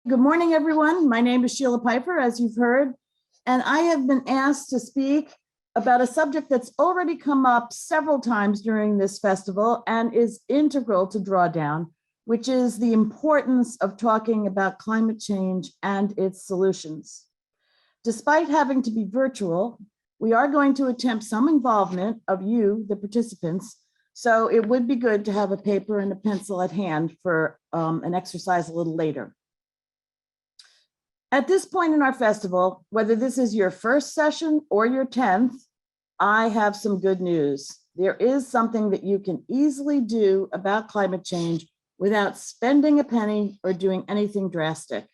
Good morning, everyone. My name is Sheila Peiffer, as you've heard, and I have been asked to speak about a subject that's already come up several times during this festival and is integral to Drawdown, which is the importance of talking about climate change and its solutions. Despite having to be virtual, we are going to attempt some involvement of you, the participants, so it would be good to have a paper and a pencil at hand for an exercise a little later. At this point in our festival, whether this is your first session or your 10th, I have some good news. There is something that you can easily do about climate change without spending a penny or doing anything drastic.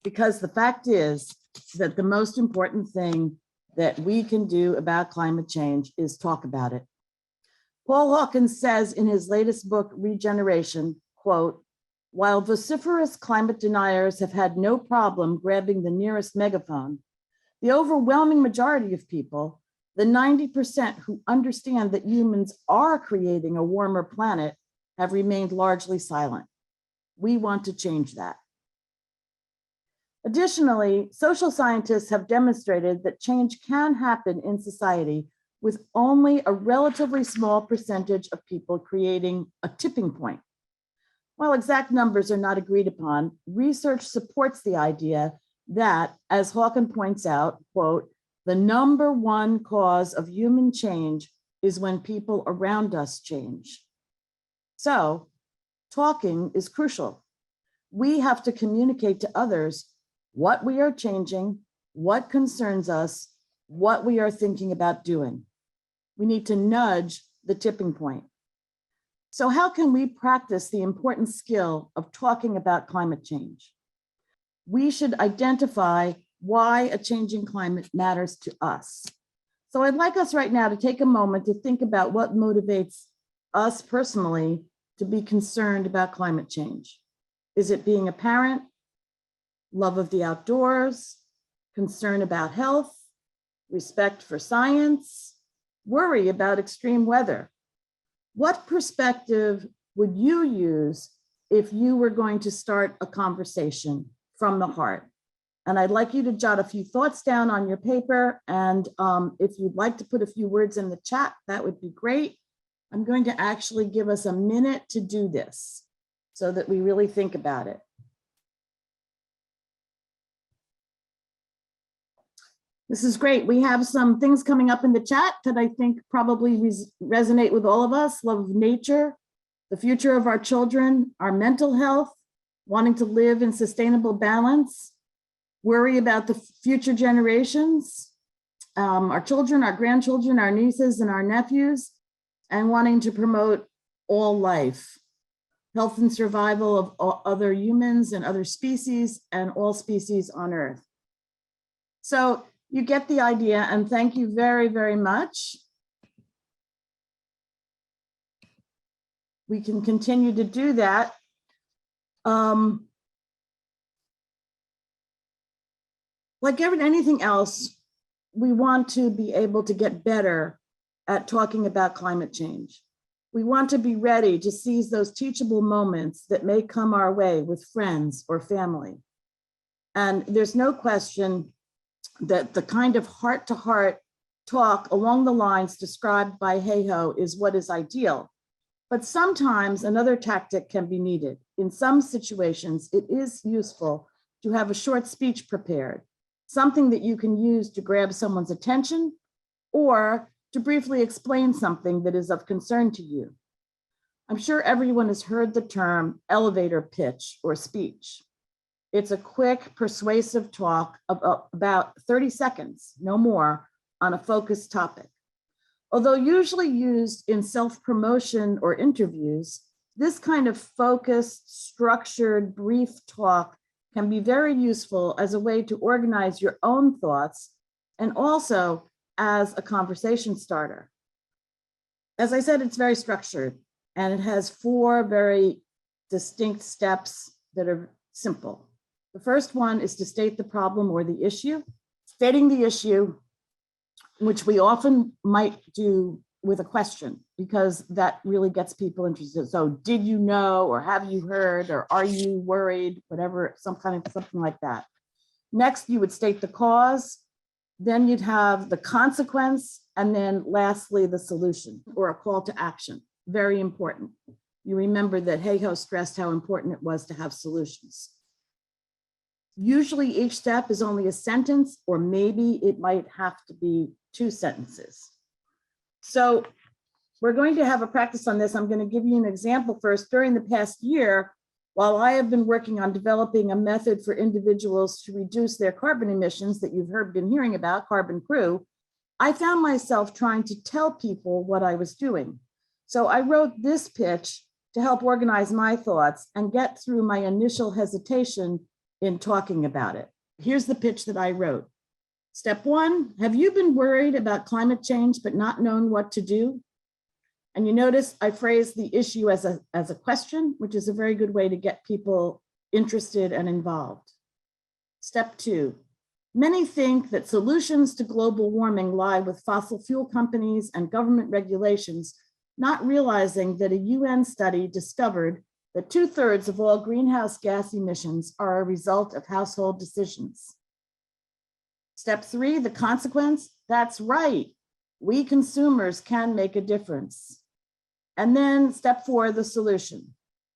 Because the fact is that the most important thing that we can do about climate change is talk about it. Paul Hawkins says in his latest book, Regeneration, quote, "While vociferous climate deniers have had no problem grabbing the nearest megaphone, the overwhelming majority of people, the 90% who understand that humans are creating a warmer planet, have remained largely silent. We want to change that." Additionally, social scientists have demonstrated that change can happen in society with only a relatively small percentage of people creating a tipping point. While exact numbers are not agreed upon, research supports the idea that, as Hawkins points out, quote, "The number one cause of human change is when people around us change." So, talking is crucial. We have to communicate to others what we are changing, what concerns us, what we are thinking about doing. We need to nudge the tipping point. So how can we practice the important skill of talking about climate change? We should identify why a changing climate matters to us. So I'd like us right now to take a moment to think about what motivates us personally to be concerned about climate change. Is it being a parent, love of the outdoors, concern about health, respect for science, worry about extreme weather? What perspective would you use if you were going to start a conversation from the heart? And I'd like you to jot a few thoughts down on your paper. And if you'd like to put a few words in the chat, that would be great. I'm going to actually give us a minute to do this so that we really think about it. This is great. We have some things coming up in the chat that I think probably resonate with all of us. Love of nature, the future of our children, our mental health, wanting to live in sustainable balance, worry about the future generations, our children, our grandchildren, our nieces and our nephews, and wanting to promote all life, health and survival of all other humans and other species and all species on Earth. So you get the idea, and thank you very, very much. We can continue to do that. Like anything else, we want to be able to get better at talking about climate change. We want to be ready to seize those teachable moments that may come our way with friends or family. And there's no question that the kind of heart-to-heart talk along the lines described by Hayhoe is what is ideal. But sometimes another tactic can be needed. In some situations, it is useful to have a short speech prepared, something that you can use to grab someone's attention or to briefly explain something that is of concern to you. I'm sure everyone has heard the term elevator pitch or speech. It's a quick, persuasive talk of about 30 seconds, no more, on a focused topic. Although usually used in self-promotion or interviews, this kind of focused, structured, brief talk can be very useful as a way to organize your own thoughts and also as a conversation starter. As I said, it's very structured and it has 4 very distinct steps that are simple. The first one is to state the problem or the issue. Stating the issue, which we often might do with a question, because that really gets people interested. So did you know, or have you heard, or are you worried, whatever, something like that. Next, you would state the cause, then you'd have the consequence, and then lastly, the solution or a call to action. Very important. You remember that Hayhoe stressed how important it was to have solutions. Usually each step is only a sentence, or maybe it might have to be 2 sentences. So we're going to have a practice on this. I'm going to give you an example first. During the past year, while I have been working on developing a method for individuals to reduce their carbon emissions that you've been hearing about, Carbon Crew, I found myself trying to tell people what I was doing. So I wrote this pitch to help organize my thoughts and get through my initial hesitation in talking about it. Here's the pitch that I wrote. Step 1, have you been worried about climate change but not known what to do? And you notice I phrased the issue as a question, which is a very good way to get people interested and involved. Step 2, many think that solutions to global warming lie with fossil fuel companies and government regulations, not realizing that a UN study discovered that 2/3 of all greenhouse gas emissions are a result of household decisions. Step 3, the consequence, that's right. We consumers can make a difference. And then step 4, the solution.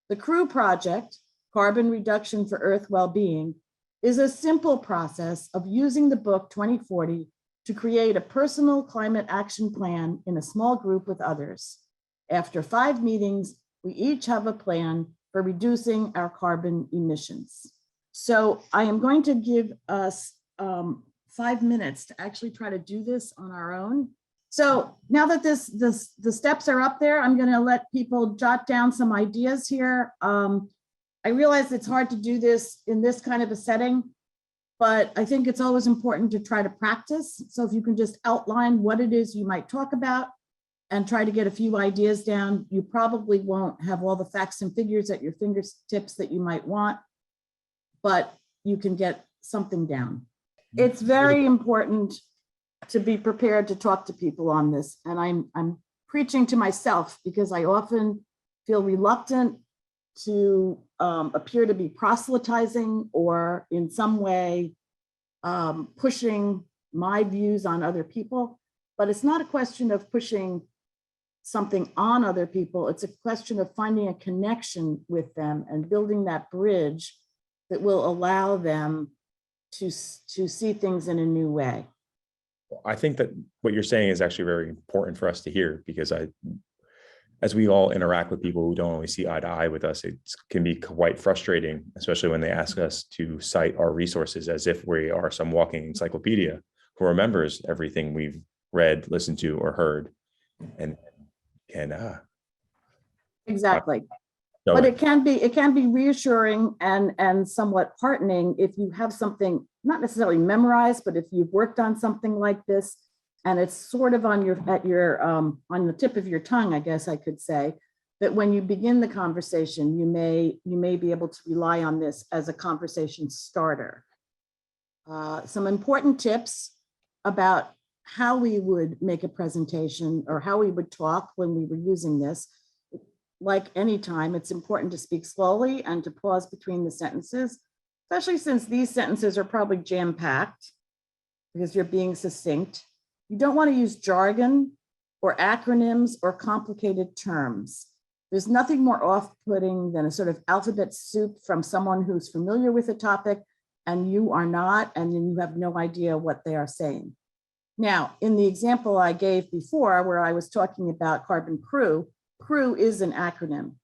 The CREW project, Carbon Reduction for Earth Wellbeing, is a simple process of using the book 2040 to create a personal climate action plan in a small group with others. After 5 meetings, we each have a plan for reducing our carbon emissions. So I am going to give us 5 minutes to actually try to do this on our own. So now that the steps are up there, I'm going to let people jot down some ideas here. I realize it's hard to do this in this kind of a setting, but I think it's always important to try to practice. So if you can just outline what it is you might talk about and try to get a few ideas down, you probably won't have all the facts and figures at your fingertips that you might want, but you can get something down. It's very important to be prepared to talk to people on this. And I'm preaching to myself because I often feel reluctant to appear to be proselytizing or in some way pushing my views on other people. But it's not a question of pushing something on other people. It's a question of finding a connection with them and building that bridge that will allow them to see things in a new way. I think that what you're saying is actually very important for us to hear, because as we all interact with people who don't always see eye to eye with us, it can be quite frustrating, especially when they ask us to cite our resources as if we are some walking encyclopedia who remembers everything we've read, listened to, or heard. And exactly. But it can be reassuring and somewhat heartening if you have something not necessarily memorized, but if you've worked on something like this and it's sort of on the tip of your tongue, I guess I could say, that when you begin the conversation, you may be able to rely on this as a conversation starter. Some important tips about how we would make a presentation or how we would talk when we were using this. Like any time, it's important to speak slowly and to pause between the sentences, especially since these sentences are probably jam-packed because you're being succinct. You don't want to use jargon or acronyms or complicated terms. There's nothing more off-putting than a sort of alphabet soup from someone who's familiar with a topic and you are not, and then you have no idea what they are saying. Now, in the example I gave before, where I was talking about Carbon Crew, CREW is an acronym.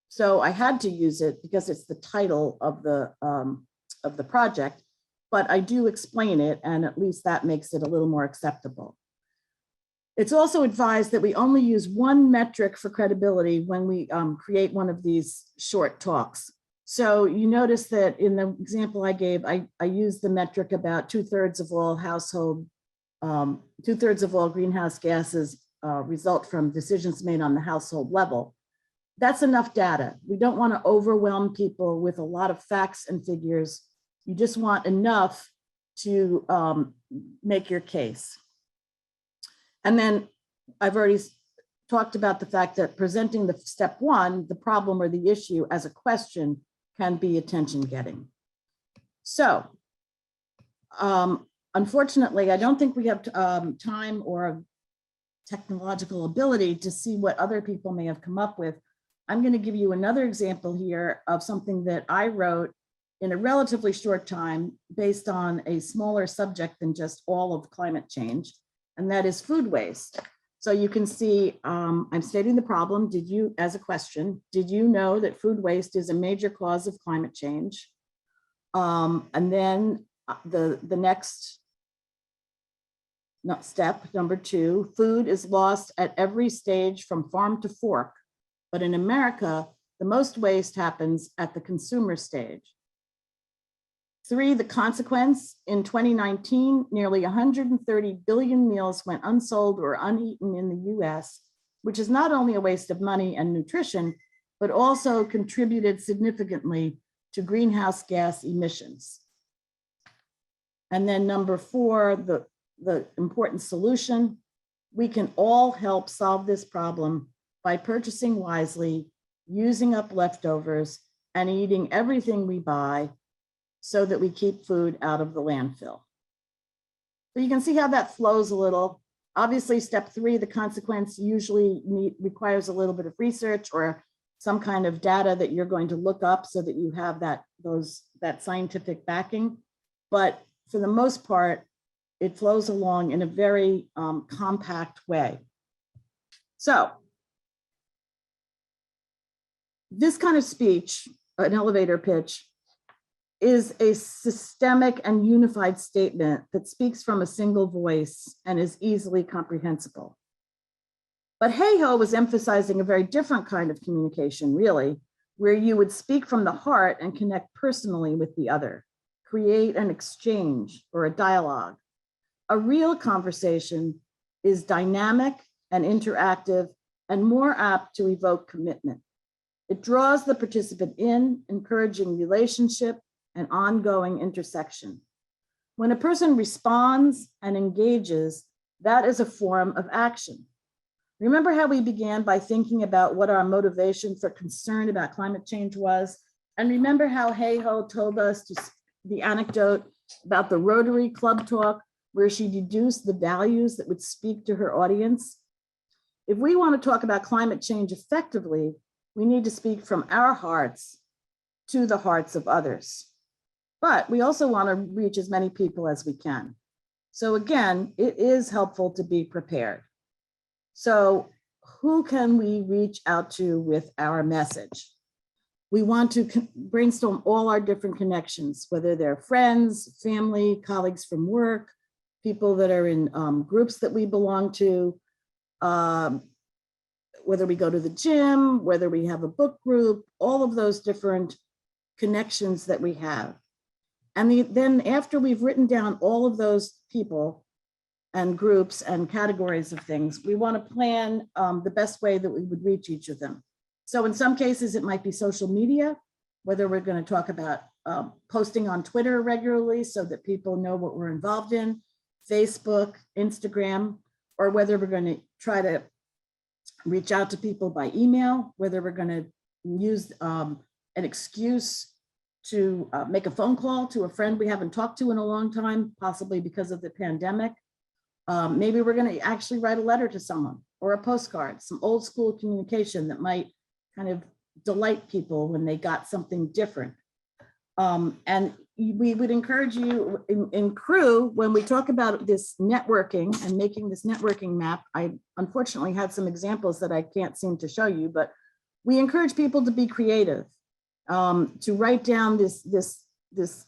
So I had to use it because it's the title of the project, but I do explain it, and at least that makes it a little more acceptable. It's also advised that we only use one metric for credibility when we create one of these short talks. So you notice that in the example I gave, I used the metric about 2/3 of all household, 2/3 of all greenhouse gases result from decisions made on the household level. That's enough data. We don't want to overwhelm people with a lot of facts and figures. You just want enough to make your case. And then I've already talked about the fact that presenting the step one, the problem or the issue as a question can be attention getting. So unfortunately, I don't think we have time or technological ability to see what other people may have come up with. I'm going to give you another example here of something that I wrote in a relatively short time based on a smaller subject than just all of climate change, and that is food waste. So you can see I'm stating the problem. Did you, as a question, did you know that food waste is a major cause of climate change? And then the next step, number 2, food is lost at every stage from farm to fork. But in America, the most waste happens at the consumer stage. 3, the consequence, in 2019, nearly 130 billion meals went unsold or uneaten in the US, which is not only a waste of money and nutrition, but also contributed significantly to greenhouse gas emissions. And then number 4, the important solution, we can all help solve this problem by purchasing wisely, using up leftovers, and eating everything we buy so that we keep food out of the landfill. So you can see how that flows a little. Obviously, step 3, the consequence usually requires a little bit of research or some kind of data that you're going to look up so that you have that scientific backing. But for the most part, it flows along in a very compact way. So this kind of speech, an elevator pitch, is a systemic and unified statement that speaks from a single voice and is easily comprehensible. But Hayhoe was emphasizing a very different kind of communication, really, where you would speak from the heart and connect personally with the other, create an exchange or a dialogue. A real conversation is dynamic and interactive and more apt to evoke commitment. It draws the participant in, encouraging relationship and ongoing intersection. When a person responds and engages, that is a form of action. Remember how we began by thinking about what our motivation for concern about climate change was? And remember how Hayhoe told us the anecdote about the Rotary Club talk, where she deduced the values that would speak to her audience? If we want to talk about climate change effectively, we need to speak from our hearts to the hearts of others. But we also want to reach as many people as we can. So again, it is helpful to be prepared. So who can we reach out to with our message? We want to brainstorm all our different connections, whether they're friends, family, colleagues from work, people that are in groups that we belong to, whether we go to the gym, whether we have a book group, all of those different connections that we have. And then after we've written down all of those people and groups and categories of things, we want to plan the best way that we would reach each of them. So in some cases, it might be social media, whether we're going to talk about posting on Twitter regularly so that people know what we're involved in, Facebook, Instagram, or whether we're going to try to reach out to people by email, whether we're going to use an excuse to make a phone call to a friend we haven't talked to in a long time, possibly because of the pandemic. Maybe we're going to actually write a letter to someone or a postcard, some old school communication that might kind of delight people when they got something different. And we would encourage you in Crew, when we talk about this networking and making this networking map, I unfortunately had some examples that I can't seem to show you, but we encourage people to be creative, to write down this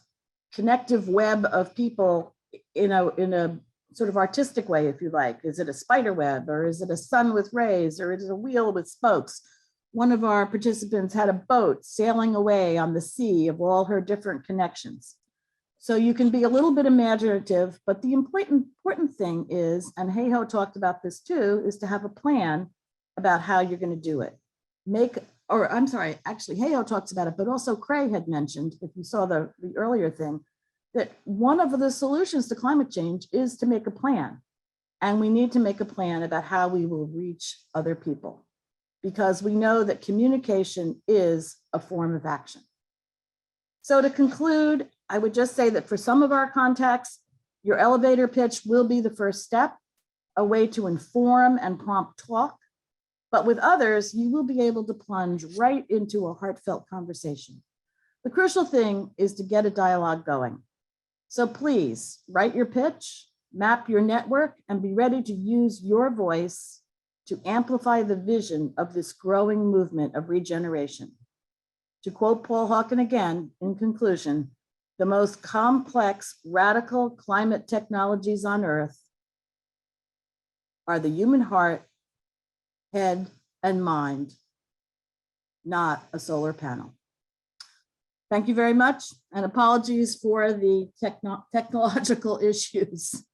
connective web of people in a sort of artistic way, if you like. Is it a spider web, or is it a sun with rays, or is it a wheel with spokes? One of our participants had a boat sailing away on the sea of all her different connections. So you can be a little bit imaginative, but the important thing is, and Hayhoe talked about this too, is to have a plan about how you're going to do it. Actually Hayhoe talks about it, but also Cray had mentioned, if you saw the earlier thing, that one of the solutions to climate change is to make a plan. And we need to make a plan about how we will reach other people, because we know that communication is a form of action. So to conclude, I would just say that for some of our contacts, your elevator pitch will be the first step, a way to inform and prompt talk. But with others, you will be able to plunge right into a heartfelt conversation. The crucial thing is to get a dialogue going. So please write your pitch, map your network, and be ready to use your voice to amplify the vision of this growing movement of regeneration. To quote Paul Hawken again, in conclusion, the most complex, radical climate technologies on Earth are the human heart, head, and mind, not a solar panel. Thank you very much, and apologies for the technological issues.